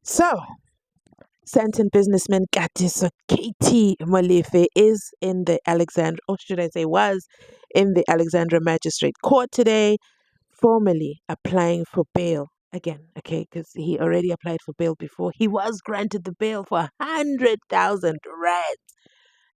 So, Santon businessman Katiso Molefe is in the Alexandra, or should I say, was in the Alexandra Magistrate Court today, formally applying for bail again. Okay, because he already applied for bail before. He was granted the bail for 100,000 rands.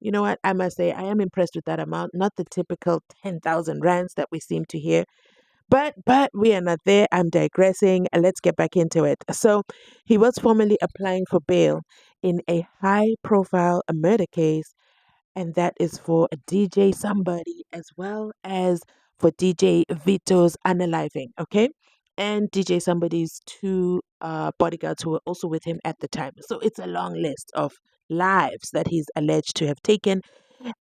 You know what? I must say, I am impressed with that amount, not the typical 10,000 rands that we seem to hear. But we are not there. I'm digressing. Let's get back into it. So he was formally applying for bail in a high profile murder case, and that is for DJ Somebody as well as for DJ Vito's unaliving. Okay. And DJ Somebody's two bodyguards who were also with him at the time. So it's a long list of lives that he's alleged to have taken,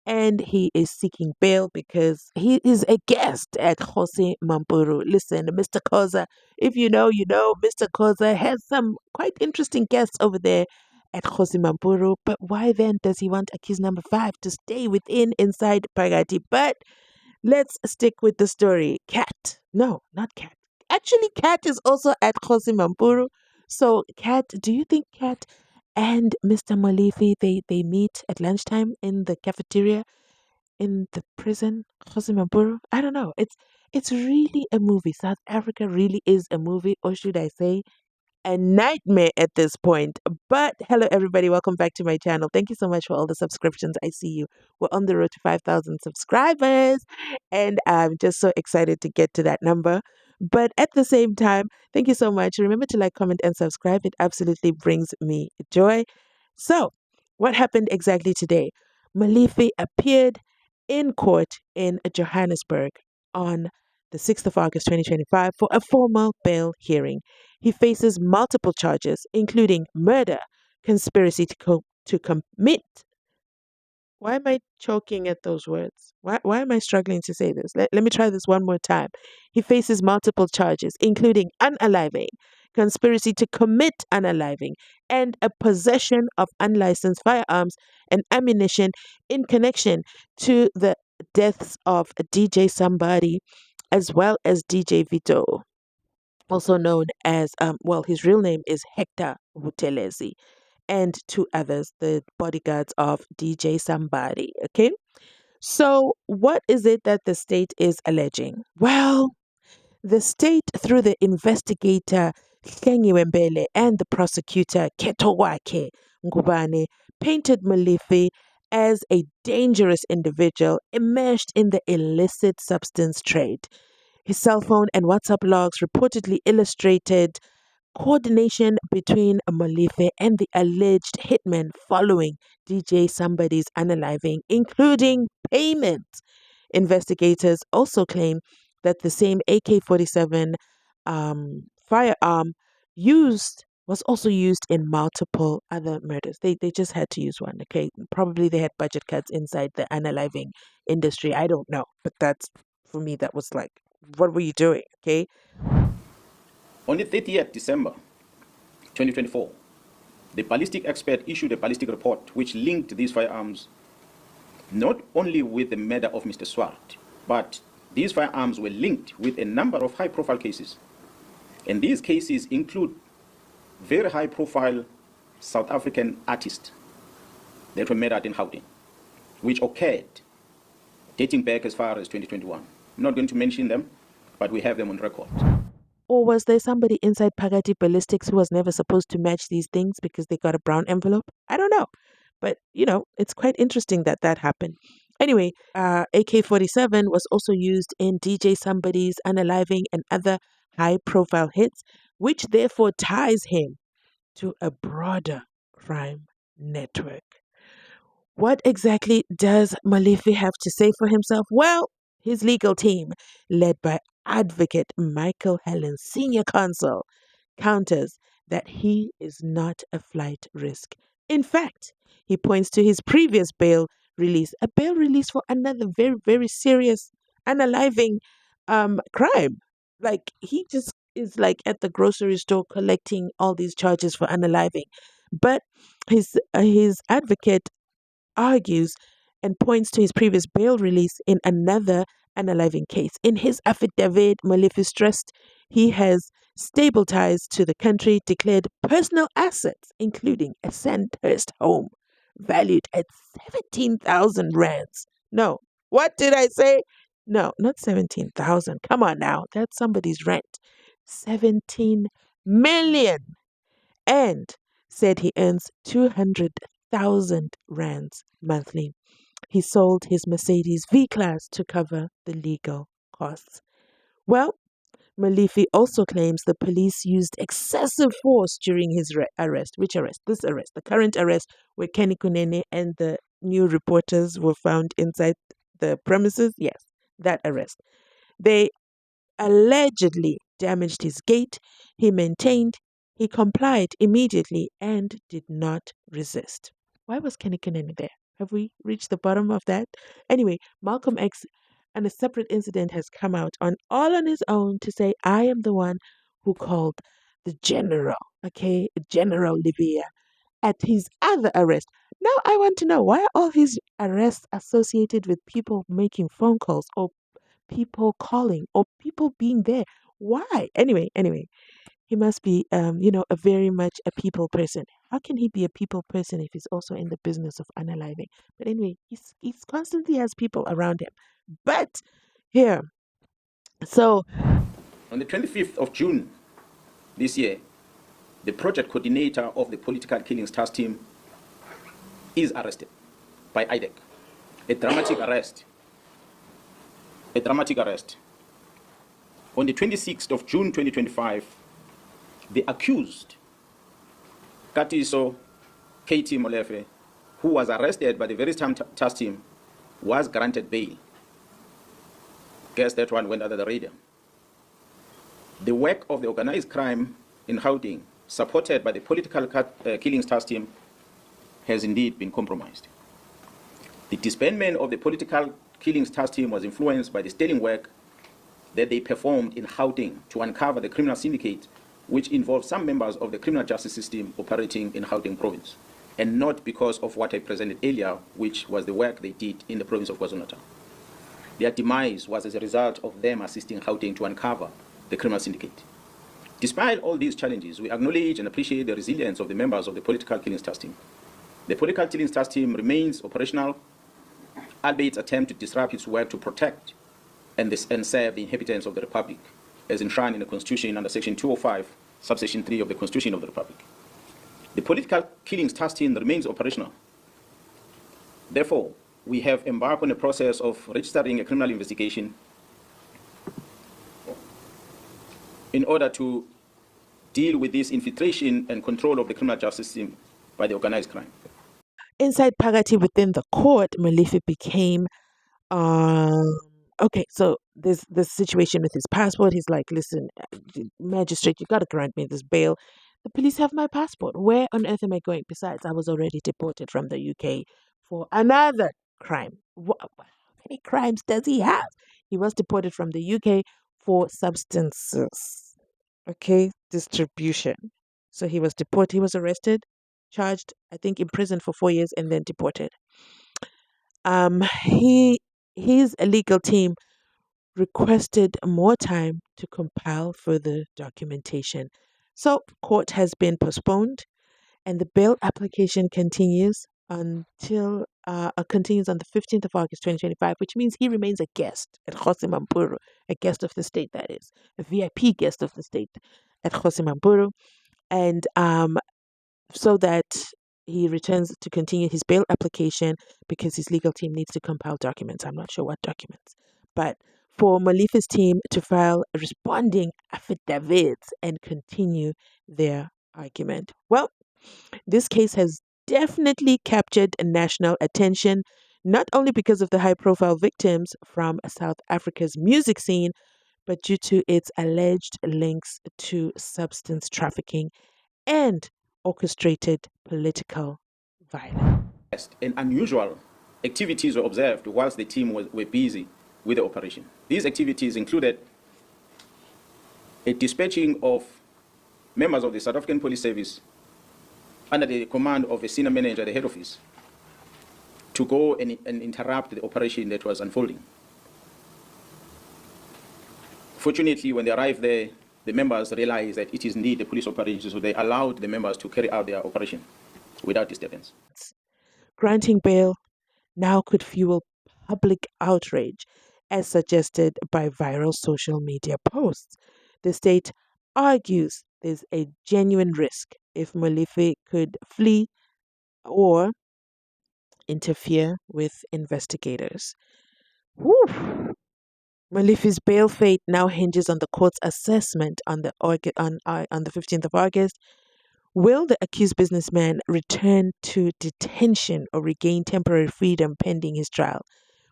and he is seeking bail because he is a guest at Jose Mampuru. Listen, Mr. Koza, if you know, you know, Mr. Koza has some quite interesting guests over there at Jose Mampuru. But why then does he want accused number 5 to stay inside Pagati? But let's stick with the story. Cat. No, not Cat. Actually, Cat is also at Jose Mampuru. So, Cat, do you think Cat and Mr. Molefe, they meet at lunchtime in the cafeteria in the prison, Jose Mampuru? I don't know. It's really a movie. South Africa really is a movie, or should I say a nightmare at this point. But hello, everybody. Welcome back to my channel. Thank you so much for all the subscriptions. I see you. We're on the road to 5,000 subscribers, and I'm just so excited to get to that number. But at the same time, thank you so much. Remember to like, comment, and subscribe. It absolutely brings me joy. So, what happened exactly today? Molefe appeared in court in Johannesburg on the 6th of August 2025 for a formal bail hearing. He faces multiple charges, including murder, conspiracy to commit. Why am I choking at those words? Why am I struggling to say this? Let me try this one more time. He faces multiple charges, including unaliving, conspiracy to commit unaliving, and a possession of unlicensed firearms and ammunition in connection to the deaths of DJ Somebody as well as DJ Vito, also known as, his real name is Hector Butelezi, and 2 others, the bodyguards of DJ Somebody. Okay, so what is it that the state is alleging? Well, the state, through the investigator Hlengiwe Mbele and the prosecutor Ketowake Ngubane, painted Molefe as a dangerous individual immersed in the illicit substance trade. His cell phone and WhatsApp logs reportedly illustrated coordination between Molefe and the alleged hitman following DJ Somebody's unaliving, including payment. Investigators also claim that the same AK-47 firearm was also used in multiple other murders. They just had to use one. Okay, probably they had budget cuts inside the unaliving industry. I don't know, but that's, for me, that was like, what were you doing? Okay. On the 30th December 2024, the ballistic expert issued a ballistic report which linked these firearms not only with the murder of Mr. Swart, but these firearms were linked with a number of high-profile cases. And these cases include very high-profile South African artists that were murdered in Gauteng, which occurred dating back as far as 2021. I'm not going to mention them, but we have them on record. Or was there somebody inside Pagati Ballistics who was never supposed to match these things because they got a brown envelope? I don't know. But, it's quite interesting that that happened. Anyway, AK-47 was also used in DJ Somebody's unaliving and other high-profile hits, which therefore ties him to a broader crime network. What exactly does Molefe have to say for himself? Well, his legal team, led by advocate Michael Helen, senior counsel, counters that he is not a flight risk. In fact, he points to his previous bail release, a bail release for another very, very serious unaliving crime. Like, he just is like at the grocery store collecting all these charges for unaliving. But his advocate argues and points to his previous bail release in another unaliving case. In his affidavit, Molefe stressed he has stable ties to the country, declared personal assets, including a Sandhurst home valued at 17,000 rands. No, what did I say? No, not 17,000. Come on now, that's somebody's rent. 17 million. And said he earns 200,000 rands monthly. He sold his Mercedes V Class to cover the legal costs. Well, Molefe also claims the police used excessive force during his arrest. Which arrest? This arrest. The current arrest where Kenny Kunene and the new reporters were found inside the premises. Yes, that arrest. They allegedly damaged his gate. He maintained he complied immediately and did not resist. Why was Kenny Kenene there? Have we reached the bottom of that? Anyway, Malcolm X and a separate incident has come out on all on his own to say, I am the one who called the general, okay, General Livia, at his other arrest. Now I want to know, why are all his arrests associated with people making phone calls or people calling or people being there? Why? Anyway, he must be, a very much a people person. How can he be a people person if he's also in the business of unaliving? But anyway, he's constantly has people around him. But here, so On the 25th of June this year, the project coordinator of the political killings task team is arrested by IDEC. A dramatic arrest. A dramatic arrest. On the 26th of June 2025, the accused, Katiso Molefe, who was arrested by the very same task team, was granted bail. Guess that one went under the radar. The work of the organized crime in Gauteng, supported by the political killings task team, has indeed been compromised. The disbandment of the political killings task team was influenced by the sterling work that they performed in Gauteng to uncover the criminal syndicate, which involved some members of the criminal justice system operating in Gauteng province, and not because of what I presented earlier, which was the work they did in the province of KwaZulu-Natal. Their demise was as a result of them assisting Gauteng to uncover the criminal syndicate. Despite all these challenges, we acknowledge and appreciate the resilience of the members of the political killings task team. The political killings task team remains operational, albeit attempt to disrupt its work to protect and serve the inhabitants of the Republic, as enshrined in the Constitution under Section 205, subsection 3 of the Constitution of the Republic. The political killings task team remains operational. Therefore, we have embarked on a process of registering a criminal investigation in order to deal with this infiltration and control of the criminal justice system by the organized crime. inside Pagati within the court, Molefe became okay, so there's this situation with his passport. He's like, listen, magistrate, you gotta grant me this bail. The police have my passport. Where on earth am I going? Besides, I was already deported from the UK for another crime. How many crimes does he have? He was deported from the UK for substances. Okay, distribution. So he was deported. He was arrested, charged, I think, imprisoned for 4 years, and then deported. His legal team requested more time to compile further documentation. So court has been postponed and the bail application continues continues on the 15th of August 2025, which means he remains a guest at Jose Mampuru, a guest of the state, that is, a VIP guest of the state at Jose Mampuru. And so that he returns to continue his bail application because his legal team needs to compile documents. I'm not sure what documents, but for Molefe's team to file responding affidavits and continue their argument. Well, this case has definitely captured national attention, not only because of the high profile victims from South Africa's music scene, but due to its alleged links to substance trafficking and orchestrated political violence. And unusual activities were observed whilst the team were busy with the operation. These activities included a dispatching of members of the South African Police Service under the command of a senior manager at the head office to go and interrupt the operation that was unfolding. Fortunately, when they arrived there, the members realized that it is indeed a police operation, so they allowed the members to carry out their operation without disturbance. Granting bail now could fuel public outrage, as suggested by viral social media posts. The state argues there's a genuine risk if Molefe could flee or interfere with investigators. Whew. Molefe's bail fate now hinges on the court's assessment on the 15th of August. Will the accused businessman return to detention or regain temporary freedom pending his trial?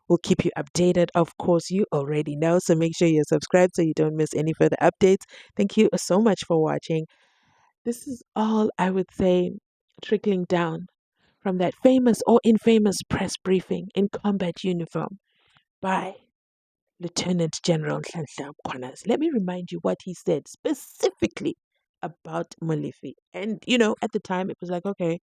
We'll keep you updated. Of course, you already know, so make sure you're subscribed so you don't miss any further updates. Thank you so much for watching. This is all, I would say, trickling down from that famous or infamous press briefing in combat uniform by Lieutenant General Nhlanhla Mkhwanazi. Let me remind you what he said specifically about Molefe. And, at the time it was like, okay,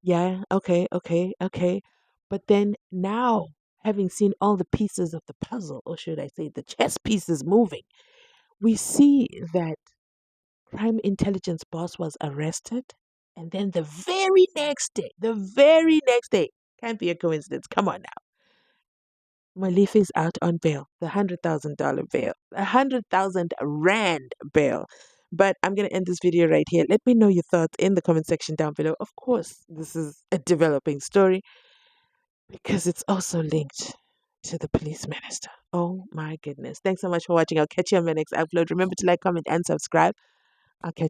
yeah, okay, okay, okay. But then now, having seen all the pieces of the puzzle, or should I say the chess pieces moving, we see that crime intelligence boss was arrested. And then the very next day, can't be a coincidence. Come on now. Molefe is out on bail, the $100,000 bail, 100,000 Rand bail. But I'm going to end this video right here. Let me know your thoughts in the comment section down below. Of course, this is a developing story because it's also linked to the police minister. Oh my goodness. Thanks so much for watching. I'll catch you on my next upload. Remember to like, comment, and subscribe. I'll catch